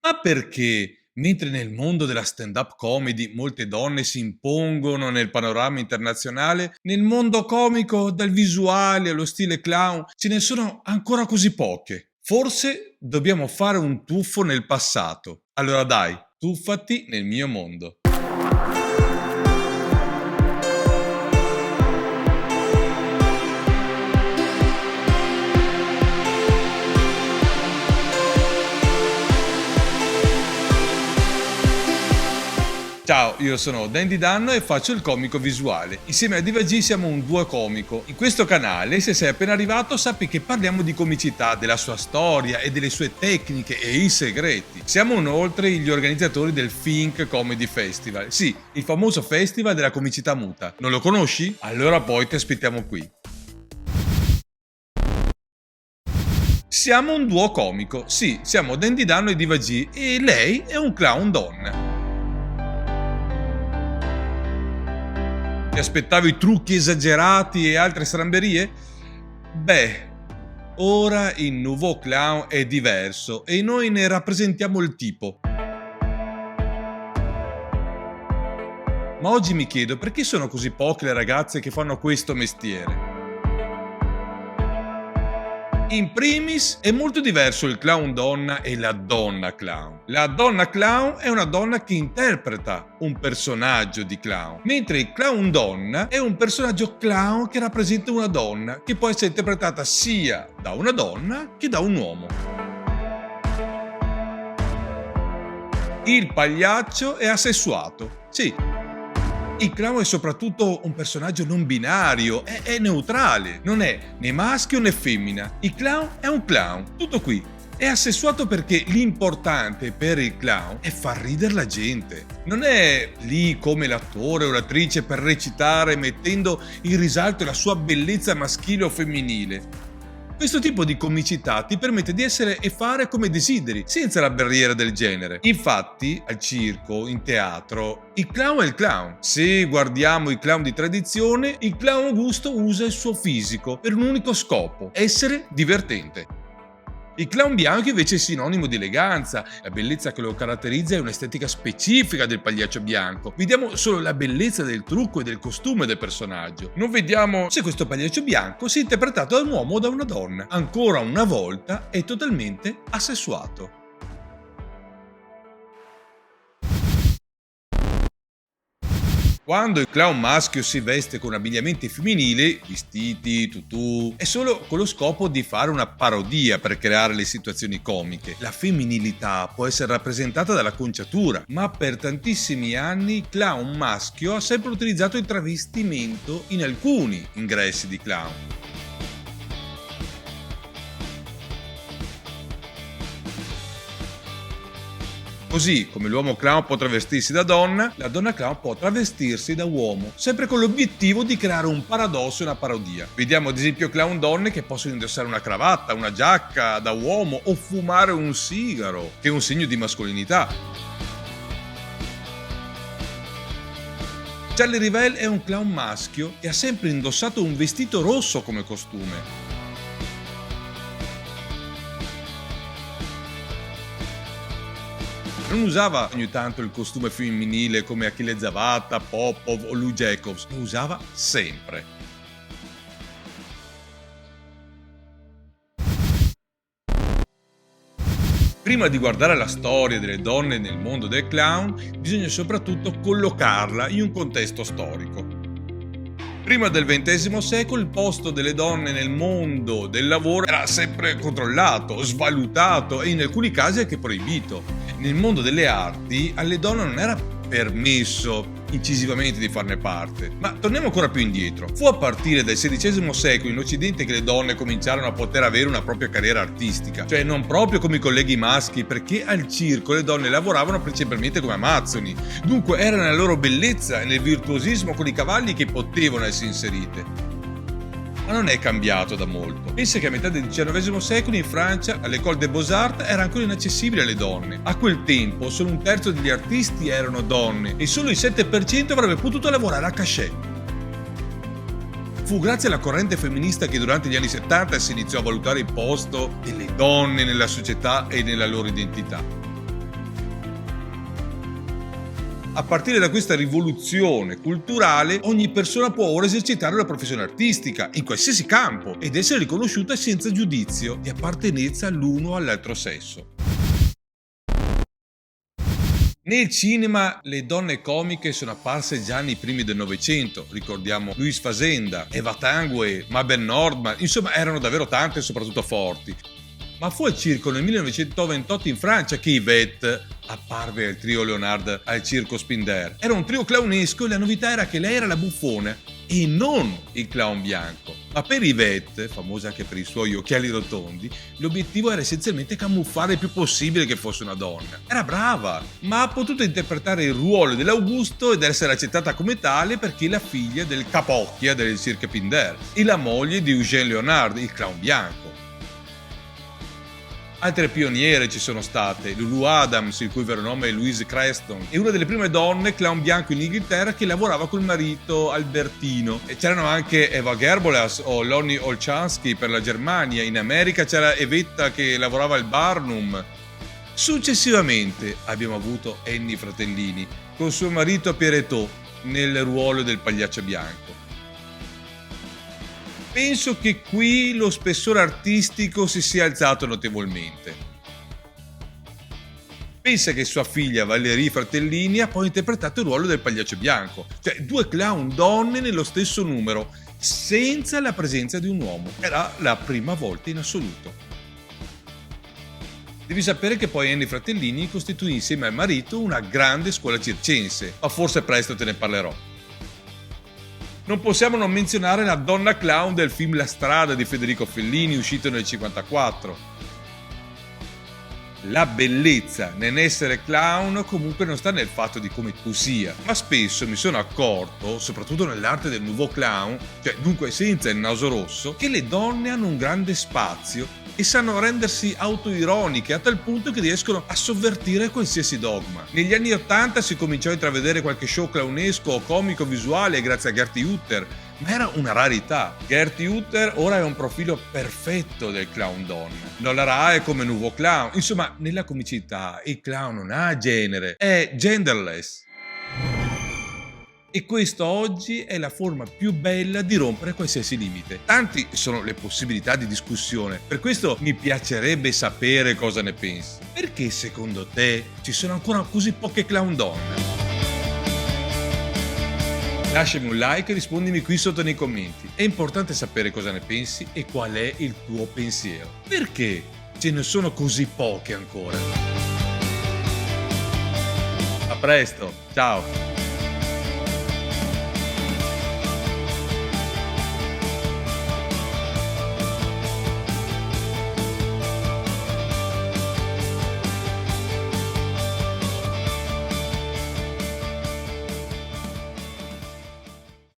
Ma perché, mentre nel mondo della stand-up comedy molte donne si impongono nel panorama internazionale, nel mondo comico, dal visuale allo stile clown, ce ne sono ancora così poche? Forse dobbiamo fare un tuffo nel passato. Allora dai, tuffati nel mio mondo. Ciao, io sono Dandy Danno e faccio il comico visuale. Insieme a Diva G siamo un duo comico. In questo canale, se sei appena arrivato, sappi che parliamo di comicità, della sua storia e delle sue tecniche e i segreti. Siamo inoltre gli organizzatori del Think Comedy Festival. Sì, il famoso festival della comicità muta. Non lo conosci? Allora poi ti aspettiamo qui. Siamo un duo comico. Sì, siamo Dandy Danno e Diva G e lei è un clown donna. Ti aspettavi trucchi esagerati e altre stramberie? Beh, ora il Nouveau Clown è diverso e noi ne rappresentiamo il tipo. Ma oggi mi chiedo perché sono così poche le ragazze che fanno questo mestiere. In primis è molto diverso il clown donna e la donna clown. La donna clown è una donna che interpreta un personaggio di clown, mentre il clown donna è un personaggio clown che rappresenta una donna, che può essere interpretata sia da una donna che da un uomo. Il pagliaccio è asessuato, sì. Il clown è soprattutto un personaggio non binario, è neutrale, non è né maschio né femmina. Il clown è un clown, tutto qui. È assessuato perché l'importante per il clown è far ridere la gente. Non è lì come l'attore o l'attrice per recitare mettendo in risalto la sua bellezza maschile o femminile. Questo tipo di comicità ti permette di essere e fare come desideri, senza la barriera del genere. Infatti, al circo, in teatro, il clown è il clown. Se guardiamo i clown di tradizione, il clown Augusto usa il suo fisico per un unico scopo: essere divertente. Il clown bianco invece è sinonimo di eleganza, la bellezza che lo caratterizza è un'estetica specifica del pagliaccio bianco. Vediamo solo la bellezza del trucco e del costume del personaggio. Non vediamo se questo pagliaccio bianco sia interpretato da un uomo o da una donna. Ancora una volta è totalmente asessuato. Quando il clown maschio si veste con abbigliamenti femminili, vestiti, tutù, è solo con lo scopo di fare una parodia per creare le situazioni comiche. La femminilità può essere rappresentata dalla conciatura, ma per tantissimi anni il clown maschio ha sempre utilizzato il travestimento in alcuni ingressi di clown. Così come l'uomo clown può travestirsi da donna, la donna clown può travestirsi da uomo, sempre con l'obiettivo di creare un paradosso e una parodia. Vediamo ad esempio clown donne che possono indossare una cravatta, una giacca da uomo o fumare un sigaro, che è un segno di mascolinità. Charlie Rivel è un clown maschio e ha sempre indossato un vestito rosso come costume. Non usava ogni tanto il costume femminile come Achille Zavatta, Popov o Lou Jacobs, lo usava sempre. Prima di guardare la storia delle donne nel mondo del clown, bisogna soprattutto collocarla in un contesto storico. Prima del XX secolo il posto delle donne nel mondo del lavoro era sempre controllato, svalutato e in alcuni casi anche proibito. Nel mondo delle arti alle donne non era permesso incisivamente di farne parte. Ma torniamo ancora più indietro. Fu a partire dal XVI secolo in Occidente che le donne cominciarono a poter avere una propria carriera artistica, cioè non proprio come i colleghi maschi, perché al circo le donne lavoravano principalmente come amazzoni. Dunque era nella loro bellezza e nel virtuosismo con i cavalli che potevano essere inserite. Ma non è cambiato da molto. Pensa che a metà del XIX secolo in Francia all'École des Beaux-Arts era ancora inaccessibile alle donne. A quel tempo solo un terzo degli artisti erano donne e solo il 7% avrebbe potuto lavorare a cachet. Fu grazie alla corrente femminista che durante gli anni 70 si iniziò a valutare il posto delle donne nella società e nella loro identità. A partire da questa rivoluzione culturale, ogni persona può ora esercitare la professione artistica, in qualsiasi campo, ed essere riconosciuta senza giudizio di appartenenza all'uno o all'altro sesso. Nel cinema le donne comiche sono apparse già nei primi del Novecento, ricordiamo Louise Fazenda, Eva Tanguay, Mabel Nordman, insomma erano davvero tante e soprattutto forti. Ma fu al circo nel 1928 in Francia che Yvette apparve al trio Leonard al Circo Spinder. Era un trio clownesco e la novità era che lei era la buffona e non il clown bianco. Ma per Yvette, famosa anche per i suoi occhiali rotondi, l'obiettivo era essenzialmente camuffare il più possibile che fosse una donna. Era brava, ma ha potuto interpretare il ruolo dell'Augusto ed essere accettata come tale perché è la figlia del capocchia del Cirque Pinder e la moglie di Eugène Leonard, il clown bianco. Altre pioniere ci sono state, Lulu Adams, il cui vero nome è Louise Creston, è una delle prime donne clown bianco in Inghilterra che lavorava col marito Albertino. E c'erano anche Eva Gerbolas o Lonnie Olchanski per la Germania, in America c'era Evetta che lavorava al Barnum. Successivamente abbiamo avuto Annie Fratellini con suo marito Pierrot nel ruolo del pagliaccio bianco. Penso che qui lo spessore artistico si sia alzato notevolmente. Pensa che sua figlia Valérie Fratellini ha poi interpretato il ruolo del pagliaccio bianco, cioè 2 clown donne nello stesso numero, senza la presenza di un uomo. Era la prima volta in assoluto. Devi sapere che poi Annie Fratellini costituì insieme al marito una grande scuola circense, ma forse presto te ne parlerò. Non possiamo non menzionare la donna clown del film La strada di Federico Fellini, uscito nel 1954. La bellezza nell'essere clown comunque non sta nel fatto di come tu sia, ma spesso mi sono accorto, soprattutto nell'arte del nouveau clown, cioè dunque senza il naso rosso, che le donne hanno un grande spazio e sanno rendersi autoironiche a tal punto che riescono a sovvertire qualsiasi dogma. Negli anni '80 si cominciò a intravedere qualche show clownesco o comico visuale grazie a Gertie Hutter, ma era una rarità. Gertie Hutter ora è un profilo perfetto del clown donna. Non la RAI come nouveau clown. Insomma, nella comicità il clown non ha genere, è genderless. E questa oggi è la forma più bella di rompere qualsiasi limite. Tanti sono le possibilità di discussione, per questo mi piacerebbe sapere cosa ne pensi. Perché secondo te ci sono ancora così poche clown donne? Lasciami un like e rispondimi qui sotto nei commenti. È importante sapere cosa ne pensi e qual è il tuo pensiero. Perché ce ne sono così poche ancora? A presto, ciao!